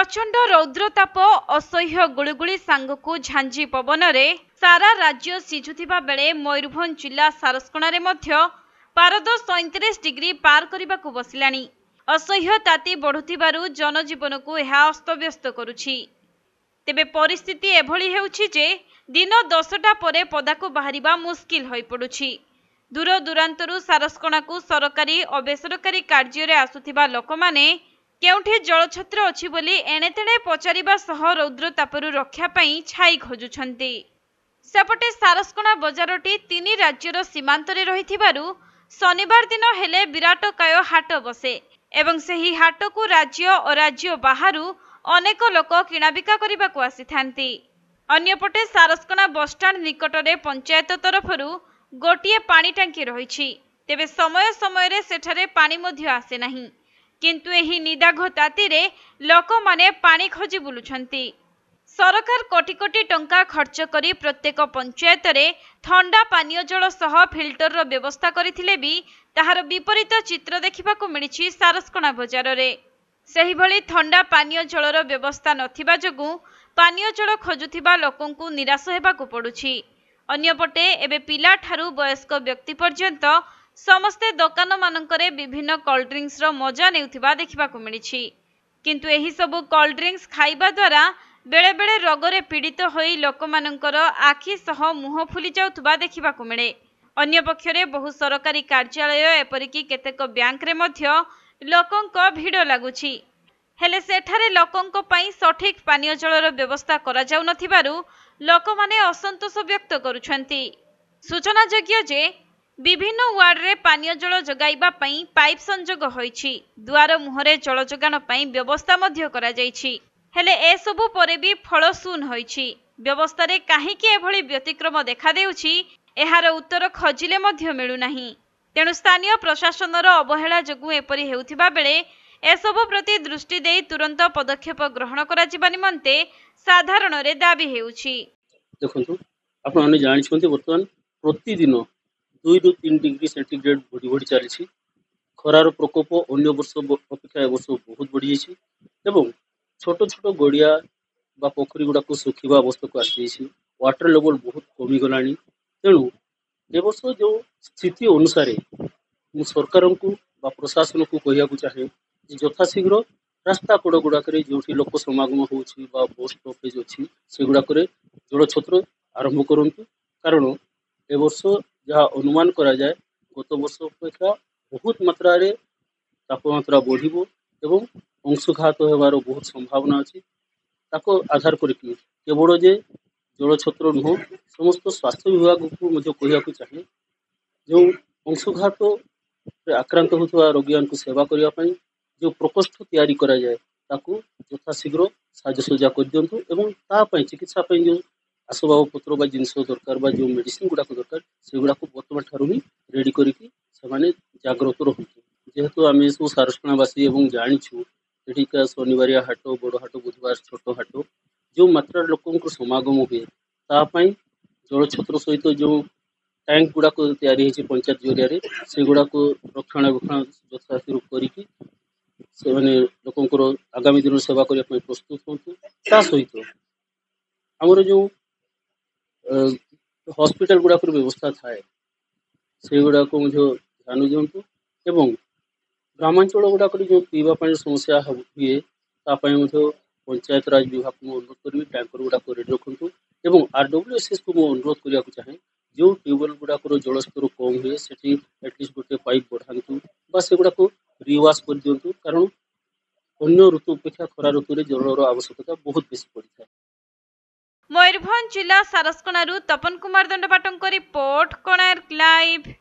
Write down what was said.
प्रचंड रौद्रताप असह्य गुळुगुळी सांगकु झांझी पवन रे सारा राज्य सिझुथिबा बेले मयूरभंज जिला सारस्कणारे मध्य पारद 37 डिग्री पार करने बसिलानी। असह्य ताती बढ़ुथिबारु जनजीवन को यह अस्तव्यस्त करुछि। तेबे परिस्थिति एभली हेउछि जे दिन 10टा परे पदाकु बाहरिबा मुस्किल होई पडुछि। दूर दूरांतरु सारस्कणा को सरकारी और बेसरकारी कार्य रे आसुथिबा लोकमाने केउठी जलछत्र अछि बोली एणे तेणे पचारिबा सह रौद्रतापरु रक्षा पाई छाई खोजुछन्ति। सेपटे सारस्कणा बजारटी 3 राज्यर सीमांतरे रहिथिबारु शनिवार दिन हेले विराटकाय हाट बसे एवं सेही हाट को राज्य और राज्य बाहरु अनेक लोक किणाबिका करबाकू आसीथांती। अन्यपटे सारस्कणा बसस्टाण्ड निकटरे पंचायत तरफरु गोटिए पानी टांकी रहिछि। तेबे समय समय रे सेठारे पानी मध्य आसे नाही, किंतु एही निदाघ तातीरे लोक माने पानी खोजी बुलुछन्ति। सरकार कोटी कोटी टंका खर्च करी प्रत्येक पंचायत रे ठंडा पानीय जल सह फिल्टर रो व्यवस्था करिथिले भी ताहार विपरीत चित्र देखिबाकू मिलिछि सारस्कणा बजार रे। सेही भली ठंडा पानीय जलर व्यवस्था नथिबा जगु पानीय जल खोजुथिबा लोकंकु निराश हेबाकू पडुछि। अन्यपटे एबे पिला ठारू वयस्क व्यक्ति पर्यंत समस्ते दुकान मानकरे विभिन्न कोल्ड ड्रिंक्स रो मजा नेउथिबा देखिबाकू मिलिछि। किंतु एही सबु कोल्ड ड्रिंक्स खाइबा द्वारा बेले बेले रोगरे पीड़ित होई लोकमानंकर आखि सह मुह फुली जाउथबा देखिबाकू मिले। अन्य पक्षरे बहु सरकारी कार्यालय एपरिकी केतेक बैंक रे मध्य लोकंक भिड़ लागुछि, हेले सेठारे लोकंक पई सठिक पानीय जलर व्यवस्था करा जाउ नथिबारु लोकमाने असंतोष व्यक्त करुछन्ति। सूचना योग्य जे विभिन्न वार्ड रे पानीय जल जगाइबा पई पाइप संजोग होईछि। दुआर मुहरे जल जोगान पई व्यवस्था मध्य करा जाईछि, हेले ए सबु परे भी फल शून होईछि। व्यवस्था रे काहेकि एभली व्यतिक्रम देखा देउछि एहार उत्तर खोजिले मध्य मिलु नाही। तेणु स्थानीय प्रशासनर अवहेला जगु एपरि हेउथिबा बेले एसबु प्रति दृष्टि देई तुरंत पदक्षेप ग्रहण करा जिबा निमंते साधारण रे दाबी हेउछि। देखंतु आपण माने जानि छथि वर्तमान प्रतिदिन 2 ରୁ 3 डिग्री सेंटीग्रेड बढ़ी बढ़ी चली। खरार प्रकोप अन्य वर्ष अपेक्षा वर्ष बहुत बढ़ी जाइए एवं छोट छोट गड़िया बा पोखरी गुड़ाक सुखा अवस्था को आसी वाटर लेवल बहुत कमी गलानी। तेणु ए वर्ष जो स्थिति अनुसार सरकार को प्रशासन को कहना चाहे यथाशीघ्र रास्ता कड़ गुड़ाक जो लोक समागम हो बस स्टॉपेज अच्छी से गुड़ाक जलछत्र आरंभ करूँ। कारण ए वर्ष जहाँ अनुमान करा जाए गत वर्ष अपेक्षा बहुत मात्रा रे तापमात्रा बढ़िबो एवं अंशुघात होबार बहुत संभावना अच्छी। ताको आधार करके केवल जे जलछत्र नुह समस्त स्वास्थ्य विभाग को कहना चाहे जो अंशुघात आक्रांत होता रोगी को सेवा करने जो प्रकोष्ठ तैयारी करा जाए ताकू यथाशीघ्र साजसज्जा कर दिंतु एवं तापाई चिकित्सा जो आसबाब पत्र बा जिनस दरकार बा जो मेडिसिन गुड़ाक दरकार से गुड़ाक बर्तमान ठारू ही रेडी करके जाग्रत रहतु। जेहेतु आम सब सारस्कणावासी एवं जाचु एठिका शनिवारिया हाट बड़ हाट बुधवार छोट हाट जो मात्रा लोक समागम हुए तापाई जलछत्र सहित जो टैंक गुड़ाक तैयारी होती पंचायत जरिया से गुड़ाक रक्षणाबेक्षण यथाशीघ्र करके लोकंर आगामी दिन सेवा करने प्रस्तुत हूँ। ता सहित आमर जो हॉस्पिटल गुड़ाक व्यवस्था थाए से गुड़ाक ध्यान दिंतु एवं ग्रामांचल गुड़ाक जो पीवा पानी समस्या हुए पंचायत राज विभाग को अनुरोध करी टैंकर गुड़ाक रेडी रखु एवं RWSS को अनुरोध करने चाहे जो ट्यूबवेल गुड़ाक जलस्तर कम हुए से एटलिस्ट गोटे पाइप बढ़ातु से गुड़ाक रिवाश कर दिंतु। कारण अन्य ऋतु अपेक्षा खरा ऋतु में जलर आवश्यकता बहुत बेसी पड़ता है। मयूरभंज जिला सारस्कणारू तपन कुमार दंडपाटंक रिपोर्ट, कोणार्क लाइव।